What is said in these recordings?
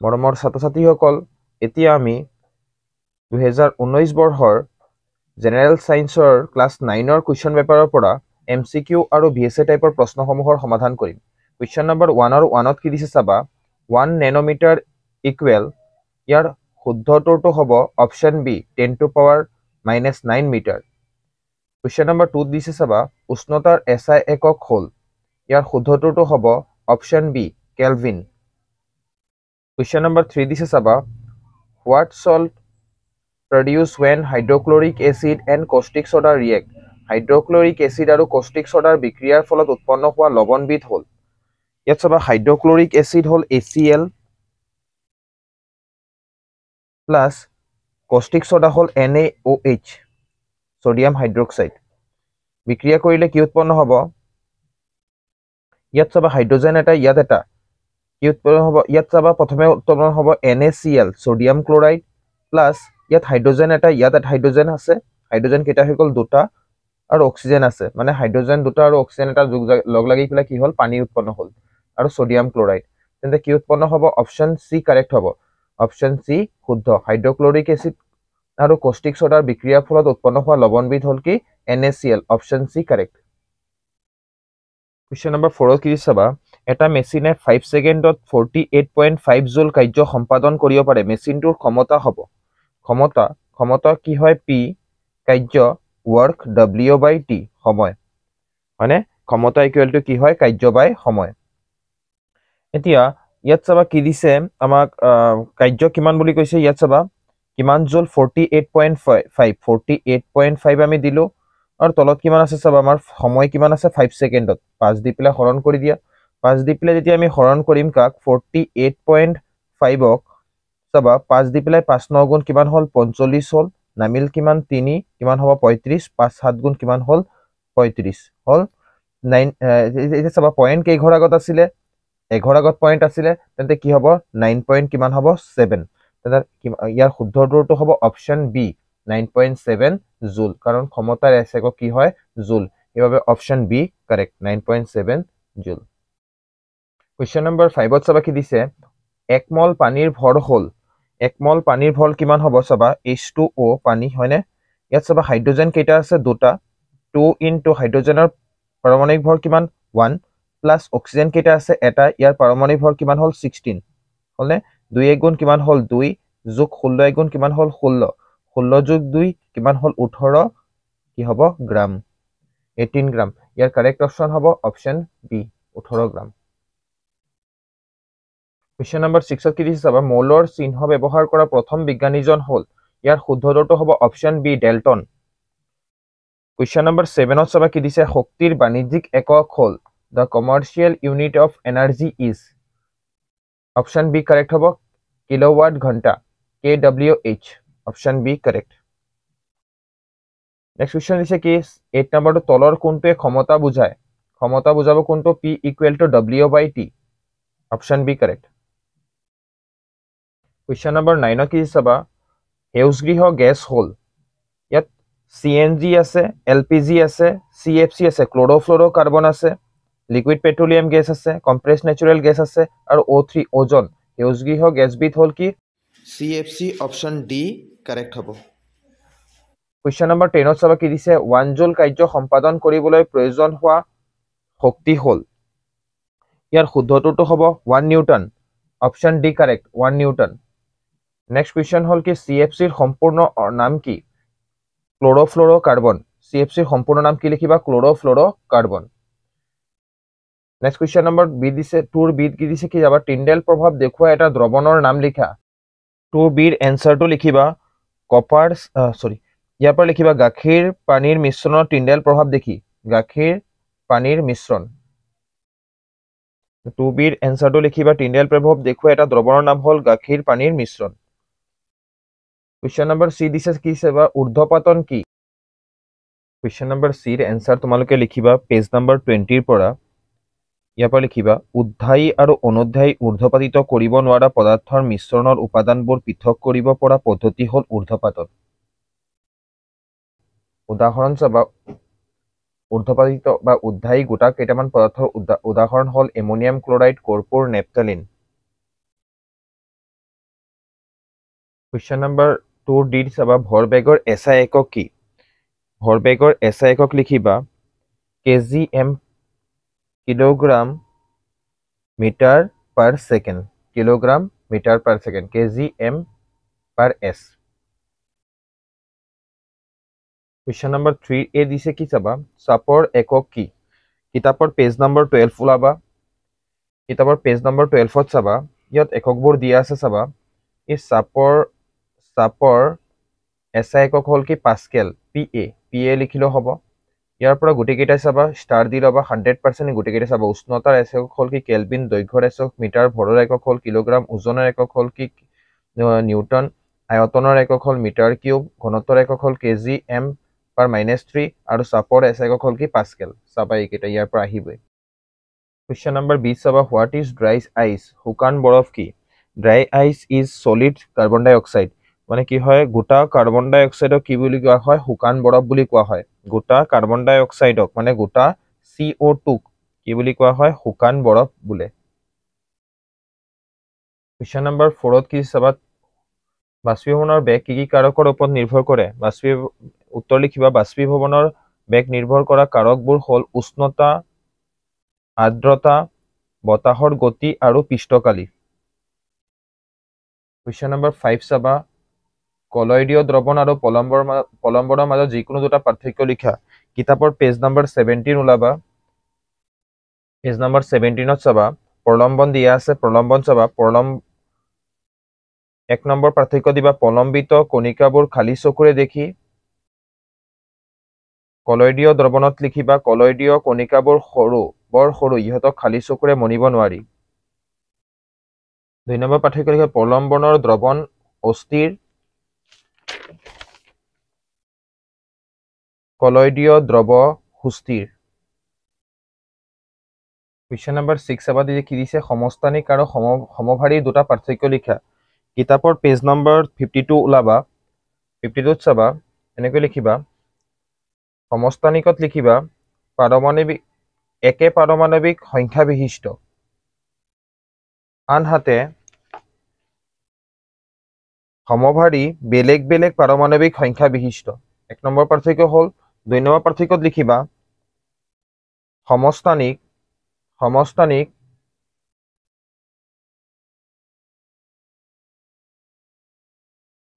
মৰমৰ ছাত্ৰ-ছাত্ৰীসকল এতিয়া আমি 2019 বৰ্ষৰ জেনেৰেল সায়েন্সৰ ক্লাছ 9ৰ কুৱেশ্যন পেপাৰৰ পৰা MCQ আৰু VSA টাইপৰ প্ৰশ্নসমূহৰ সমাধান কৰিম। কুৱেশ্যন নম্বৰ 1 1ত কি দিছে চাবা 1 নেনোমিটাৰ ইকুৱেল ইয়াৰ শুদ্ধটোটো হ'ব option B 10 to power -9 metre. Question number 2 দিছে চাবা উষ্ণতাৰ SI একক হ'ল ইয়াৰ শুদ্ধটোটো হ'ব option B kelvin. Question number 3 দিছে চাবা what salt produce when hydrochloric acid and caustic soda react? Hydrochloric acid আৰু caustic soda বিক্ৰিয়াৰ ফলত উৎপন্ন হোৱা লৱণবিধ হ'ল ইয়াত চাবা hydrochloric acid হ'ল HCl plus caustic soda হ'ল NaOH sodium hydroxide বিক্ৰিয়া কৰিলে কি উৎপন্ন হ'ব ইয়াত চাবা হাইড্ৰোজেন এটা ইয়াত এটা কি উৎপন্ন হ'ব ইয়াত চাবা প্ৰথমে উৎপন্ন হ'ব NaCl সোডিয়াম ক্লোৰাইড প্লাস ইয়াত হাইড্ৰোজেন এটা ইয়াত এটা হাইড্ৰোজেন আছে হাইড্ৰোজেন কেইটা হৈ গ'ল দুটা আৰু অক্সিজেন আছে মানে হাইড্ৰোজেন দুটা আৰু অক্সিজেন এটা লগ লাগি পেলাই কি হ'ল পানী উৎপন্ন হ'ল আৰু সোডিয়াম ক্লোৰাইড তেন্তে কি উৎপন্ন হ'ব অপচন সি কাৰেক্ট হ'ব অপচন সি শুদ্ধ হাইড্ৰোক্লোৰিক এসিড আৰু কষ্টিক সোডাৰ বিক্ৰিয়াৰ ফলত উৎপন্ন হোৱা লৱণবিধ হ'ল কি NaCl option C correct Question number 4 কি চাবা এটা মেচিনে 5 সেকেন্ডত 48.5 জুল কাৰ্য সম্পাদন কৰিব পাৰে মেচিনটোৰ ক্ষমতা হ'ব ক্ষমতা কি হয় P কাৰ্য work W/T সময় মানে ক্ষমতা ইকুৱেল টু কি হয় কাৰ্য বাই সময় এতিয়া ইয়াত চাবা কি দিছে আমাক কাৰ্য কিমান বুলি কৈছে ইয়াত চাবা কিমান জুল 48.5 আমি দিলো আৰু তলত কিমান আছে চাবা আমাৰ সময় কিমান আছে 5 সেকেন্ডত 5 দি পেলাই হৰণ কৰি দিয়া 5 দি পেলাই যেতিয়া আমি হৰণ কৰিম কাক 48.5 ক চাবা 5 দি পেলাই 5 9 গুণ কিমান হ'ল 45 হ'ল নামিল কিমান 3 কিমান হ'ব 35 5 7 গুণ কিমান হ'ল 35 হ'ল 9 এটা চাবা পয়েন্ট কেই ঘৰ আগত আছিল 11 আগত পয়েন্ট আছিল তেন্তে কি হ'ব 9 পয়েন্ট কিমান হ'ব 7 তেন্তে ইয়াৰ শুদ্ধটোটো হ'ব অপচন বি 9.7 জুল কাৰণ ক্ষমতাৰ একক কি হয় জুল এবাবে অপচন বি কারেক্ট 9.7 জুল Question number 5 ত চাবা কি দিছে 1 মল পানীৰ ভৰ হ'ল 1 মল পানীৰ ভৰ কিমান হ'ব চাবা H2O পানী হয়নে ইয়াত চাবা হাইড্ৰোজেন কেইটা আছে দুটা 2 ইনটু হাইড্ৰোজেনৰ পাৰমাণবিক ভৰ কিমান 1 প্লাস অক্সিজেন কেইটা আছে এটা ইয়াৰ পাৰমাণবিক ভৰ কিমান হ'ল 16 হলনে 2 1 গুণ কিমান হ'ল 2 যোগ 16 1 গুণ কিমান হ'ল 16 16 যোগ 2 কিমান হ'ল 18 কি হ'ব গ্ৰাম 18 গ্ৰাম ইয়াৰ কাৰেক্ট অপশন হ'ব অপশন বি 18 গ্ৰাম Question number 6 ত কি দিছে চাবা মোলৰ চিহ্ন ব্যৱহাৰ কৰা প্ৰথম বিজ্ঞানীজন হ'ল ইয়াৰ শুদ্ধটোটো হ'ব option B dalton Question number 7 ত চাবা কি দিছে শক্তিৰ বাণিজ্যিক একক হ'ল the commercial unit of energy is option B correct হ'ব কিলোৱাট ঘণ্টা kWh option B correct Next question দিছে কি 8 নম্বৰটো তলৰ কোনটোৱে ক্ষমতা বুজাব কোনটো P equal to W/T option B correct Question number 9 কি চাবা হেউজগৃহ গ্যাস হ'ল ইয়াত CNG আছে LPG আছে CFC আছে ক্লোৰোফ্লোৰোকাৰ্বন আছে লিকুইড পেট্ৰোলিয়াম গ্যাস আছে কম্প্ৰেসড ন্যাচাৰাল গ্যাস আছে আৰু O3 ওজন হেউজগৃহ গ্যাসবিধ হ'ল কি CFC অপশন ডি কারেক্ট হ'ব Question number 10 ত চাবা কি দিছে 1 জুল কাৰ্য সম্পাদন কৰিবলৈ প্ৰয়োজন হোৱা শক্তি হ'ল ইয়াৰ শুদ্ধটোটো হ'ব 1 Newton option D correct 1 Newton Next question হ'ল কি CFC ৰ সম্পূৰ্ণ নাম কি ক্লোৰোফ্লোৰোকাৰ্বন CFC ৰ সম্পূৰ্ণ নাম কি লিখিবা ক্লোৰোফ্লোৰোকাৰ্বন Next question number B দিছে 2 B কি দিছে কি যাবা টিন্ডেল প্ৰভাৱ দেখুৱা এটা দ্ৰৱণৰ নাম লিখা 2 B ৰ এনসাৰটো লিখিবা কপাৰ ইয়াৰ পৰা লিখিবা গাখীৰ পানীৰ মিশ্ৰণৰ টিন্ডেল প্ৰভাৱ দেখি গাখীৰ পানীৰ মিশ্ৰণ 2 B ৰ এনসাৰটো লিখিবা টিন্ডেল প্ৰভাৱ দেখুৱা এটা দ্ৰৱণৰ নাম হ'ল গাখীৰ পানীৰ মিশ্ৰণ Question number C দিছে কি সেবা ঊৰ্ধ্বপাতন কি Question number C ৰ এনসাৰ তোমালোকে লিখিবা পেজ নম্বৰ 20 ৰ পৰা ইয়াৰ পৰা লিখিবা উদ্ধায়ী আৰু অনুধ্যায়ী ঊৰ্ধ্বপাতিত কৰিব নোৱাৰা পদাৰ্থৰ মিশ্ৰণৰ উপাদানবোৰ পৃথক কৰিব পৰা পদ্ধতি হ'ল ঊৰ্ধ্বপাতন উদাহৰণ চাবা ঊৰ্ধ্বপাতিত বা উদ্ধায়ী গোটা কেইটামান পদাৰ্থৰ উদাহৰণ হ'ল এমোনিয়াম ক্লোৰাইড কৰ্পূৰ নেপথালিন কুৱেশ্যন নম্বৰ 2 ডি চাবা ভৰবেগৰ এছআই একক কি ভৰবেগৰ এছআই একক লিখিবা KGM kilogram metre per second kilogram metre per second KGM per S question number 3 A দিছে কি চাবা চাপৰ একক কি কিতাপৰ পেজ নম্বৰ 12 ওলাবা কিতাপৰ পেজ নম্বৰ 12ত চাবা ইয়াত এককবোৰ দিয়া আছে চাবা এই চাপৰ এছআই একক হ'ল কি পাস্কেল PA লিখিলেও হ'ব ইয়াৰ পৰা গোটেইকেইটাই চাবা ষ্টাৰ দি ল'বা 100% গোটেইকেইটাই চাবা উষ্ণতাৰ এছআই একক হ'ল কি কেলভিন দৈৰ্ঘ্যৰ এছআই একক মিটাৰ ভৰৰ একক হ'ল কিলোগ্ৰাম ওজনৰ একক হ'ল কি নিউটন আয়তনৰ একক হ'ল মিটাৰ কিউব ঘনত্বৰ একক হ'ল কেজিএম পাৰ -3 আৰু চাপৰ এছআই একক হ'ল কি পাস্কেল চাবা এইকেইটা ইয়াৰ পৰা আহিবই কুৱেশ্যন নম্বৰ 20 চাবা হোৱাট ইজ ড্ৰাই আইচ শুকান বৰফ কি dry ice is solid carbon dioxide মানে কি হয় গোটা কাৰ্বন ডাই অক্সাইডক কি বুলি কোৱা হয় শুকান বৰফ বুলি কোৱা হয় গোটা কাৰ্বন ডাই অক্সাইডক মানে গোটা CO2 কি বুলি কোৱা হয় শুকান বৰফ বোলে কুৱেশ্যন নম্বৰ 4ত কি চাবা বাষ্পীভৱনৰ বেগ কি কাৰকৰ ওপৰত নিৰ্ভৰ কৰে উত্তৰ লিখিবা বাষ্পীভৱনৰ বেগ নিৰ্ভৰ কৰা কাৰকবোৰ হ'ল উষ্ণতা আৰ্দ্ৰতা বতাহৰ গতি আৰু পৃষ্ঠকালি কুৱেশ্যন নম্বৰ 5 চাবা কলয়ডীয় দ্ৰৱণ আৰু প্ৰলম্বনৰ মাজত যিকোনো দুটা পাৰ্থক্য লিখা কিতাপৰ পেজ নম্বৰ 17 ওলাবা পেজ নম্বৰ 17ত চাবা প্ৰলম্বন দিয়া আছে প্ৰলম্বন চাবা এক নম্বৰ পাৰ্থক্য দিবা প্ৰলম্বিত কণিকাবোৰ খালী চকুৰে দেখি কলয়ডীয় দ্ৰৱণত লিখিবা কলয়ডীয় কণিকাবোৰ বৰ সৰু ইহঁতক খালী চকুৰে মনিব নোৱাৰি 2 নম্বৰ পাৰ্থক্য লিখিবা প্ৰলম্বনৰ দ্ৰৱণ অস্থিৰ কলয়ডীয় দ্ৰৱ সুস্থিৰ কুৱেশ্যন নম্বৰ 6 চাবা কি দিছে সমস্থানিক আৰু সমভাৰী দুটা পাৰ্থক্য লিখা কিতাপৰ পেজ নম্বৰ 52 ওলাবা 52ত চাবা এনেকৈ লিখিবা সমস্থানিকত লিখিবা একে পাৰমাণৱিক সংখ্যা বিশিষ্ট আনহাতে সমভাৰী বেলেগ বেলেগ পাৰমাণৱিক সংখ্যা বিশিষ্ট 1 নম্বৰ পাৰ্থক্য হ'ল 2 নম্বৰ পাৰ্থক্যত লিখিবা সমস্থানিক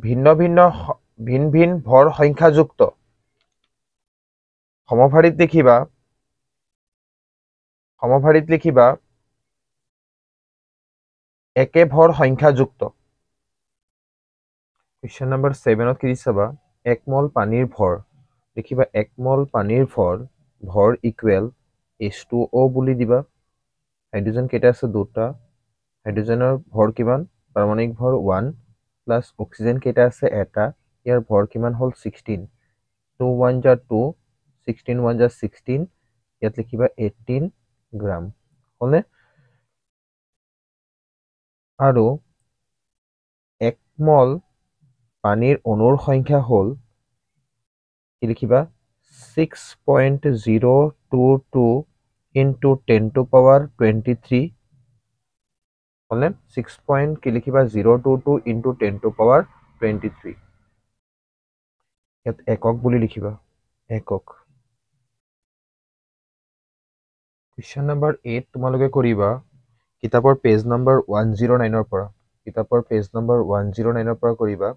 ভিন্ন ভিন ভৰ সংখ্যাযুক্ত সমভাৰীত লিখিবা একে ভৰ সংখ্যাযুক্ত কুৱেশ্যন নম্বৰ 7ত কি চাবা 1 মল পানীৰ ভৰ লিখিবা 1 মল পানীৰ ভৰ ইকুৱেল H2O বুলি দিবা হাইড্ৰোজেন কেইটা আছে দুটা হাইড্ৰোজেনৰ ভৰ কিমান পাৰমাণৱিক ভৰ 1 প্লাস অক্সিজেন কেইটা আছে এটা ইয়াৰ ভৰ কিমান হ'ল 16 2 1 যা 2 16 1 যা 16 ইয়াত লিখিবা 18 গ্ৰাম হলে আৰু 1 মল পানীৰ অণুৰ সংখ্যা হ'ল কি লিখিবা 6.022 into 10 to power 23 হলে 6 কি লিখিবা 022 into 10 to power 23 ইয়াত একক বুলি লিখিবা একক কুৱেশ্যন নম্বৰ 8 তোমালোকে কৰিবা কিতাপৰ পেজ নম্বৰ 109 পৰা কিতাপৰ পেজ নম্বৰ 109 পৰা কৰিবা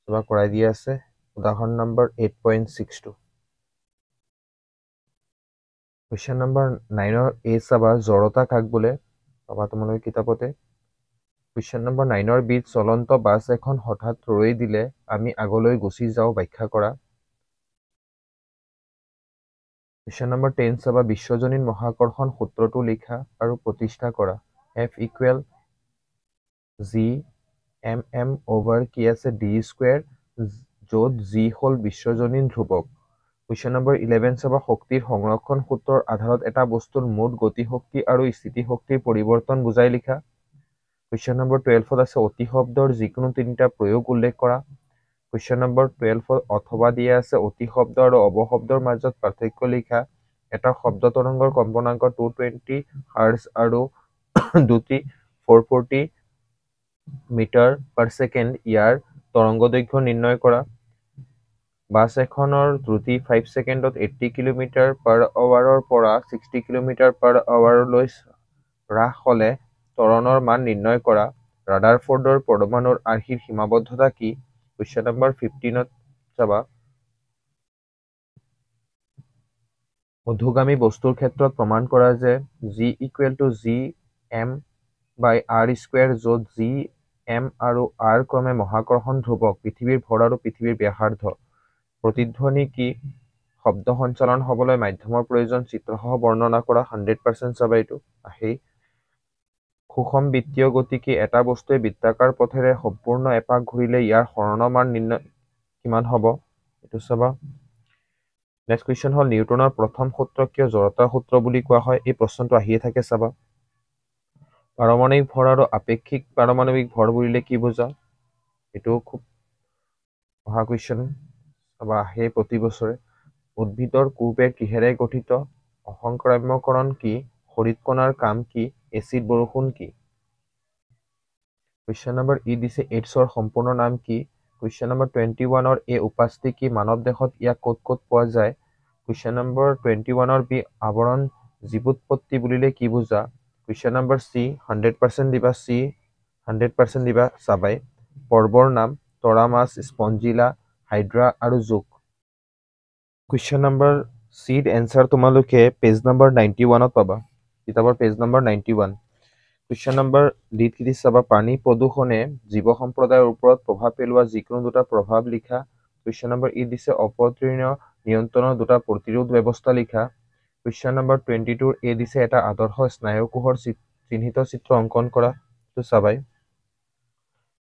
তোমাক কৰাই দিয়া আছে উদাহৰণ নম্বৰ 8.62 কুৱেশ্যন নম্বৰ 9 এ চাবা জড়তা কাক বোলে পাবা তোমালোকে কিতাপতে কুৱেশ্যন নম্বৰ 9 বিধ চলন্ত বাছ এখন হঠাৎ ৰৈ দিলে আমি আগলৈ গুচি যাওঁ ব্যাখ্যা কৰা কুৱেশ্যন নম্বৰ 10 চাবা বিশ্বজনীন মহাকৰ্ষণ সূত্ৰটো লিখা আৰু প্ৰতিষ্ঠা কৰা F equal G/m over কি আছে d স্কয়াৰ য'ত G হ'ল বিশ্বজনীন ধ্ৰুৱক কুৱেশ্যন নম্বৰ 11 চাবা শক্তিৰ সংৰক্ষণ সূত্ৰৰ আধাৰত এটা বস্তুৰ মুঠ গতিশক্তি আৰু স্থিতিশক্তিৰ পৰিৱৰ্তন বুজাই লিখা কুৱেশ্যন নম্বৰ 12ত আছে অতি শব্দৰ যিকোনো তিনিটা প্ৰয়োগ উল্লেখ কৰা কুৱেশ্যন নম্বৰ 12ত অথবা দিয়া আছে অতি শব্দ আৰু অৱশব্দৰ মাজত পাৰ্থক্য লিখা এটা শব্দ তৰংগৰ কম্পনাংক 220 হাৰ্টজ আৰু দুটি 440 মিটাৰ পাৰ ছেকেণ্ড ইয়াৰ তৰংগ দৈৰ্ঘ্য নিৰ্ণয় কৰা। বাছ এখনৰ দ্ৰুতি 5 ছেকেণ্ডত 80 কিলোমিটাৰ পাৰ আৱাৰৰ পৰা 60 কিলোমিটাৰ পাৰ আৱাৰলৈ হ্ৰাস হ'লে ত্বৰণৰ মান নিৰ্ণয় কৰা। ৰাদাৰফৰ্ডৰ পৰমাণুৰ আৰ্হিৰ সীমাবদ্ধতা কি? কুৱেশ্যন নম্বৰ 15ত চাবা। ঊৰ্ধ্বগামী বস্তুৰ ক্ষেত্ৰত প্ৰমাণ কৰা যে G = G(m/r²), য'ত G(m) আৰু r ক্ৰমে মহাকৰ্ষণ ধ্ৰুৱক, পৃথিৱীৰ ভৰ আৰু পৃথিৱীৰ ব্যাসাৰ্ধ। প্ৰতিধ্বনি কি? শব্দ সঞ্চালন হ'বলৈ মাধ্যমৰ প্ৰয়োজন, চিত্ৰসহ বৰ্ণনা কৰা। 100% চাবা এইটো আহেই। সুষম বৃত্তীয় গতি কি? এটা বস্তুৱে বৃত্তাকাৰ পথেৰে সম্পূৰ্ণ এপাক ঘূৰিলে ইয়াৰ সৰণৰ মান কিমান হ'ব? এইটো চাবা। নেক্সট কুৱেশ্যন হ'ল নিউটনৰ প্ৰথম সূত্ৰ কিয় জড়তাৰ সূত্ৰ বুলি কোৱা হয়? এই প্ৰশ্নটো আহিয়ে থাকে চাবা। পাৰমাণৱিক ভৰ আৰু আপেক্ষিক পাৰমাণৱিক ভৰ বুলিলে কি বুজা? এইটোও খুব অহা কুৱেশ্যন চাবা, আহে প্ৰতি বছৰে। উদ্ভিদৰ কোষবেগ কিহেৰে গঠিত? অসংক্ৰাম্যকৰণ কি? হৰিৎকণাৰ কাম কি? এচিড বৰষুণ কি? কুৱেশ্যন নম্বৰ ই দিছে এইডছৰ সম্পূৰ্ণ নাম কি? কুৱেশ্যন নম্বৰ 21ৰ এ উপাস্তি কি? মানৱ দেহত ইয়াক ক'ত ক'ত পোৱা যায়? কুৱেশ্যন নম্বৰ 21ৰ বি আৱৰণ জীৱুৎপত্তি বুলিলে কি বুজা? কুৱেশ্যন নম্বৰ চি 100% দিবা, চি 100% দিবা চাবাই। পৰ্বৰ নাম? তৰা মাছ, স্পঞ্জিলা, হাইড্ৰা আৰু জোক। কুৱেশ্যন নম্বৰ চিৰ এনচাৰ তোমালোকে পেজ নম্বৰ 91ত পাবা, কিতাপৰ পেজ নম্বৰ 91। কুৱেশ্যন নম্বৰ ডিত কি দিছে চাবা। পানী প্ৰদূষণে জীৱ সম্প্ৰদায়ৰ ওপৰত প্ৰভাৱ পেলোৱা যিকোনো দুটা প্ৰভাৱ লিখা। কুৱেশ্যন নম্বৰ ই দিছে অপতৃণ নিয়ন্ত্ৰণৰ দুটা প্ৰতিৰোধ ব্যৱস্থা লিখা। কুৱেশ্যন নম্বৰ 22ৰ এ দিছে এটা আদৰ্শ স্নায়ুকোষৰ চিহ্নিত চিত্ৰ অংকন কৰা। এইটো চাবাই।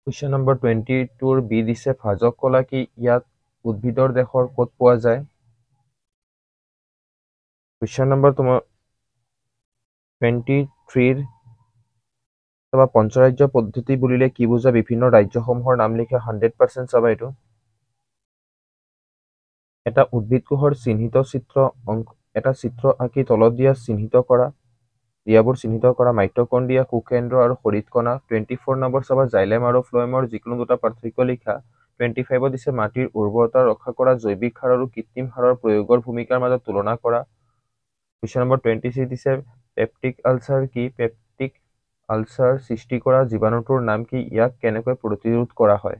কুৱেশ্যন নম্বৰ 22ৰ বি দিছে ভাজক কলা কি? ইয়াক উদ্ভিদৰ দেশৰ ক'ত পোৱা যায়? কুৱেশ্যন নম্বৰ 23ৰ চাবা পঞ্চৰাজ্য পদ্ধতি বুলিলে কি বুজা? বিভিন্ন ৰাজ্যসমূহৰ নাম লিখা। 100% চাবা এইটো। এটা উদ্ভিদ কোষৰ চিহ্নিত এটা চিত্ৰ আঁকি তলত দিয়া দিয়াবোৰ চিহ্নিত কৰা। মাইটকণ্ড্ৰিয়া, কোষকেন্দ্ৰ আৰু হৰিৎকণা। 24 নম্বৰ চাবা জাইলেম আৰু ফ্লয়েমৰ যিকোনো দুটা পাৰ্থক্য লিখা। 25ত দিছে মাটিৰ উৰ্বৰতা ৰক্ষা কৰা জৈৱিক সাৰ আৰু কৃত্ৰিম সাৰৰ প্ৰয়োগৰ ভূমিকাৰ মাজত তুলনা কৰা। কুৱেশ্যন নম্বৰ 26 দিছে পেপটিক আলচাৰ কি? পেপটিক আলচাৰ সৃষ্টি কৰা জীৱাণুটোৰ নাম কি? ইয়াক কেনেকৈ প্ৰতিৰোধ কৰা হয়?